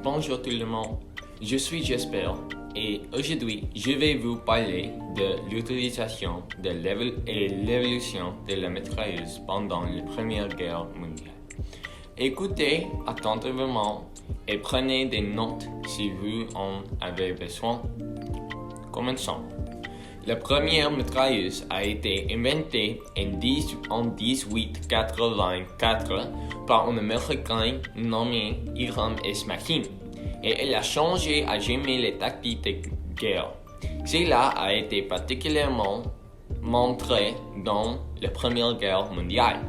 Bonjour tout le monde, je suis Jesper et aujourd'hui je vais vous parler de l'utilisation et l'évolution de la mitrailleuse pendant la Première Guerre mondiale. Écoutez attentivement et prenez des notes si vous en avez besoin. Commençons. La première mitrailleuse a été inventée en 1884 par un Américain nommé Hiram S. McKim et elle a changé à jamais les tactiques de guerre. Cela a été particulièrement montré dans la Première Guerre mondiale.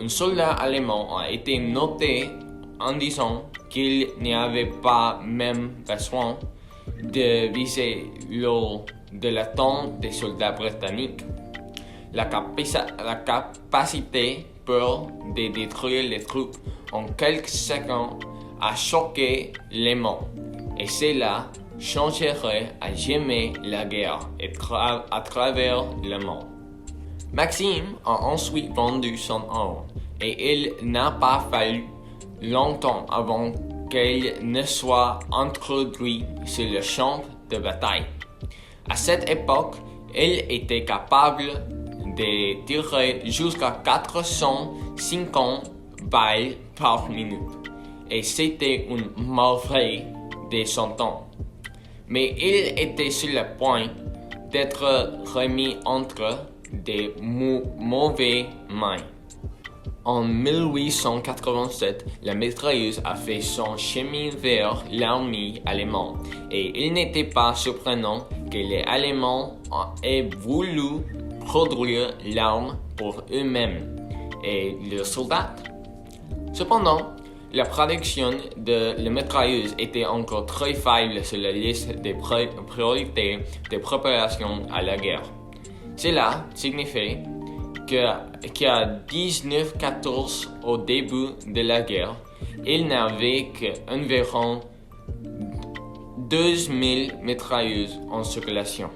Un soldat allemand a été noté en disant qu'il n'y avait pas même besoin de viser l'eau de la tente des soldats britanniques. La capacité pour de détruire les troupes en quelques secondes a choqué les mondes et cela changerait à jamais la guerre à travers le monde. Maxime a ensuite vendu son arme et il n'a pas fallu longtemps avant qu'elle ne soit introduite sur le champ de bataille. À cette époque, il était capable de tirer jusqu'à 450 balles par minute, et c'était une merveille de son temps. Mais il était sur le point d'être remis entre des mauvaises mains. En 1887, la mitrailleuse a fait son chemin vers l'armée allemande et il n'était pas surprenant que les Allemands aient voulu produire l'arme pour eux-mêmes et leurs soldats. Cependant, la production de la mitrailleuse était encore très faible sur la liste des priorités de préparation à la guerre. Cela signifie qu'à 1914, au début de la guerre, il n'avait qu'environ 12 000 mitrailleuses en circulation.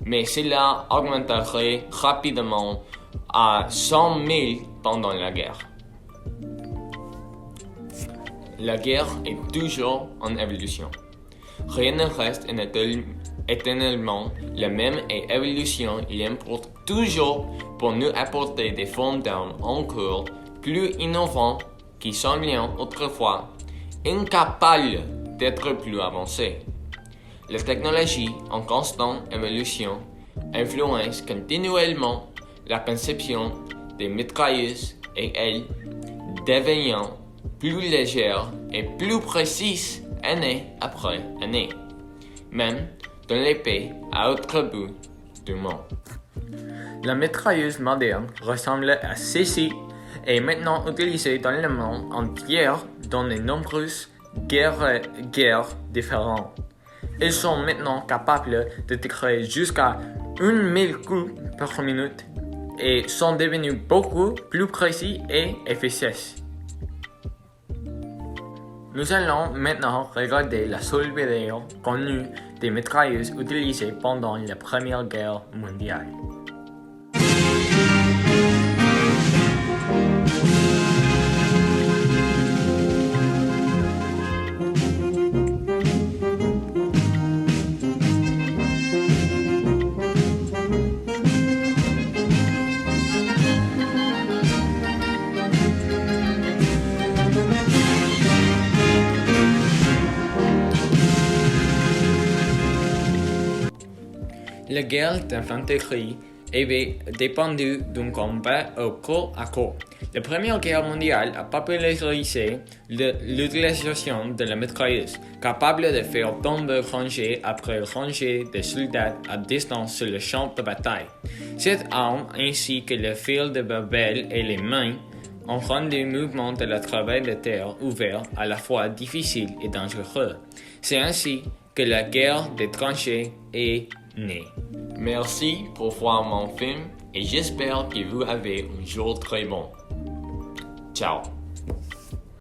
Mais cela augmenterait rapidement à 100 000 pendant la guerre. La guerre est toujours en évolution. Rien ne reste éternellement la même et l'évolution importe toujours pour nous apporter des formes d'armes encore plus innovantes qui semblaient autrefois incapables d'être plus avancées. La technologie en constante évolution influence continuellement la conception des mitrailleuses et elles deviennent plus légères et plus précises année après année, même dans les pays à autre bout du monde. La mitrailleuse moderne ressemble à celle-ci et est maintenant utilisée dans le monde entier dans de nombreuses guerres différentes. Ils sont maintenant capables de tirer jusqu'à 1000 coups par minute et sont devenus beaucoup plus précis et efficaces. Nous allons maintenant regarder la seule vidéo connue des mitrailleuses utilisées pendant la Première Guerre mondiale. La guerre d'infanterie avait dépendu d'un combat au corps à corps. La Première Guerre mondiale a popularisé l'utilisation de la mitrailleuse, capable de faire tomber rangée après rangée de soldats à distance sur le champ de bataille. Cette arme, ainsi que le fil de Babel et les mains, ont rendu le mouvement de la travail de terre ouvert à la fois difficile et dangereux. C'est ainsi que la guerre des tranchées est née. Merci pour voir mon film et j'espère que vous avez un jour très bon. Ciao.